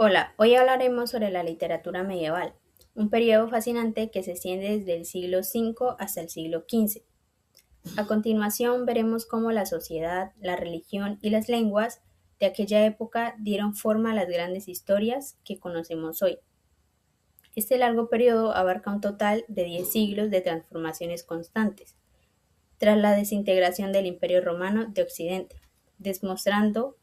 Hola, hoy hablaremos sobre la literatura medieval, un periodo fascinante que se extiende desde el siglo V hasta el siglo XV. A continuación veremos cómo la sociedad, la religión y las lenguas de aquella época dieron forma a las grandes historias que conocemos hoy. Este largo periodo abarca un total de 10 siglos de transformaciones constantes, tras la desintegración del Imperio Romano de Occidente, demostrando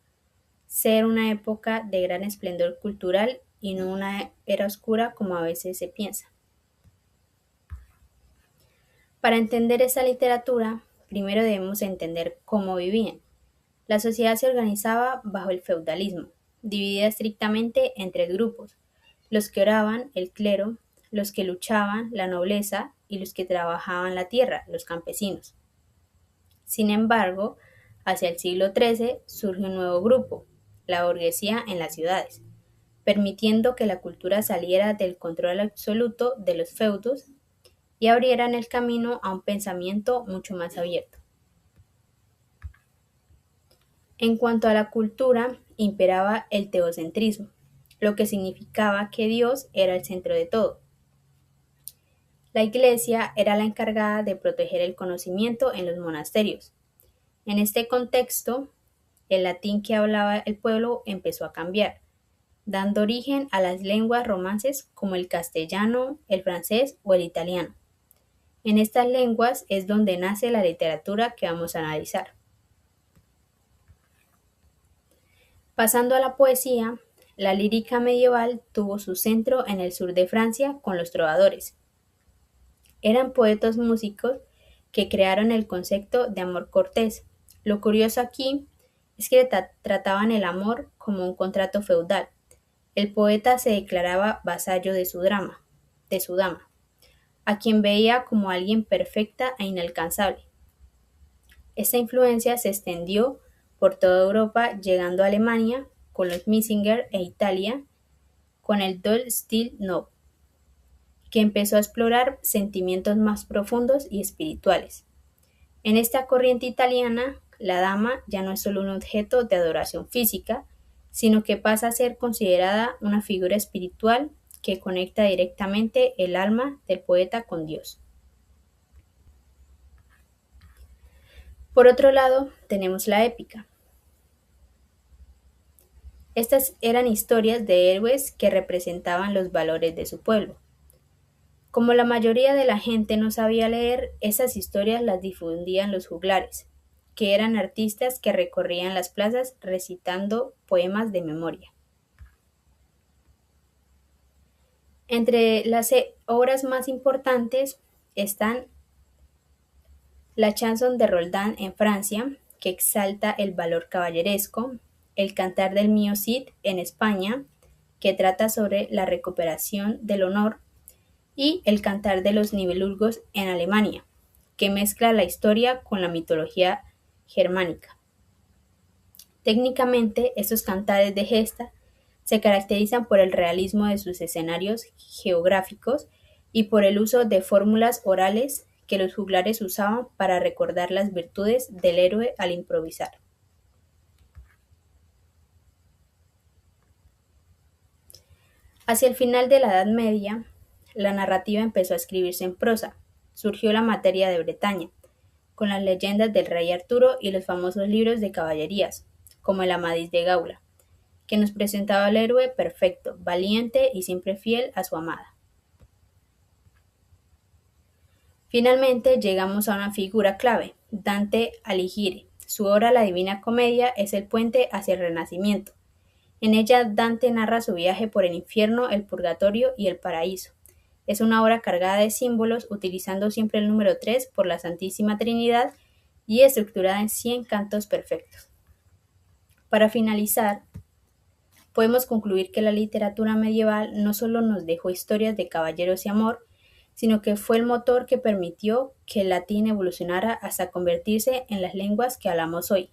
ser una época de gran esplendor cultural y no una era oscura como a veces se piensa. Para entender esta literatura, primero debemos entender cómo vivían. La sociedad se organizaba bajo el feudalismo, dividida estrictamente en tres grupos: los que oraban, el clero; los que luchaban, la nobleza; y los que trabajaban la tierra, los campesinos. Sin embargo, hacia el siglo XIII surge un nuevo grupo, la burguesía en las ciudades, permitiendo que la cultura saliera del control absoluto de los feudos y abrieran el camino a un pensamiento mucho más abierto. En cuanto a la cultura, imperaba el teocentrismo, lo que significaba que Dios era el centro de todo. La Iglesia era la encargada de proteger el conocimiento en los monasterios. En este contexto, el latín que hablaba el pueblo empezó a cambiar, dando origen a las lenguas romances como el castellano, el francés o el italiano. En estas lenguas es donde nace la literatura que vamos a analizar. Pasando a la poesía, la lírica medieval tuvo su centro en el sur de Francia con los trovadores. Eran poetas músicos que crearon el concepto de amor cortés. Lo curioso aquí es que trataban el amor como un contrato feudal. El poeta se declaraba vasallo de su dama, a quien veía como alguien perfecta e inalcanzable. Esta influencia se extendió por toda Europa, llegando a Alemania con los Messinger e Italia con el Doll Stil Nob, que empezó a explorar sentimientos más profundos y espirituales. En esta corriente italiana, la dama ya no es solo un objeto de adoración física, sino que pasa a ser considerada una figura espiritual que conecta directamente el alma del poeta con Dios. Por otro lado, tenemos la épica. Estas eran historias de héroes que representaban los valores de su pueblo. Como la mayoría de la gente no sabía leer, esas historias las difundían los juglares, que eran artistas que recorrían las plazas recitando poemas de memoria. Entre las obras más importantes están la Chanson de Roldán en Francia, que exalta el valor caballeresco; el Cantar del Mío Cid en España, que trata sobre la recuperación del honor; y el Cantar de los Nibelungos en Alemania, que mezcla la historia con la mitología germánica. Técnicamente, estos cantares de gesta se caracterizan por el realismo de sus escenarios geográficos y por el uso de fórmulas orales que los juglares usaban para recordar las virtudes del héroe al improvisar. Hacia el final de la Edad Media, la narrativa empezó a escribirse en prosa. Surgió la materia de Bretaña, con las leyendas del rey Arturo y los famosos libros de caballerías, como el Amadís de Gaula, que nos presentaba al héroe perfecto, valiente y siempre fiel a su amada. Finalmente llegamos a una figura clave, Dante Alighieri. Su obra La Divina Comedia es el puente hacia el Renacimiento. En ella Dante narra su viaje por el infierno, el purgatorio y el paraíso. Es una obra cargada de símbolos, utilizando siempre el número 3 por la Santísima Trinidad y estructurada en 100 cantos perfectos. Para finalizar, podemos concluir que la literatura medieval no solo nos dejó historias de caballeros y amor, sino que fue el motor que permitió que el latín evolucionara hasta convertirse en las lenguas que hablamos hoy.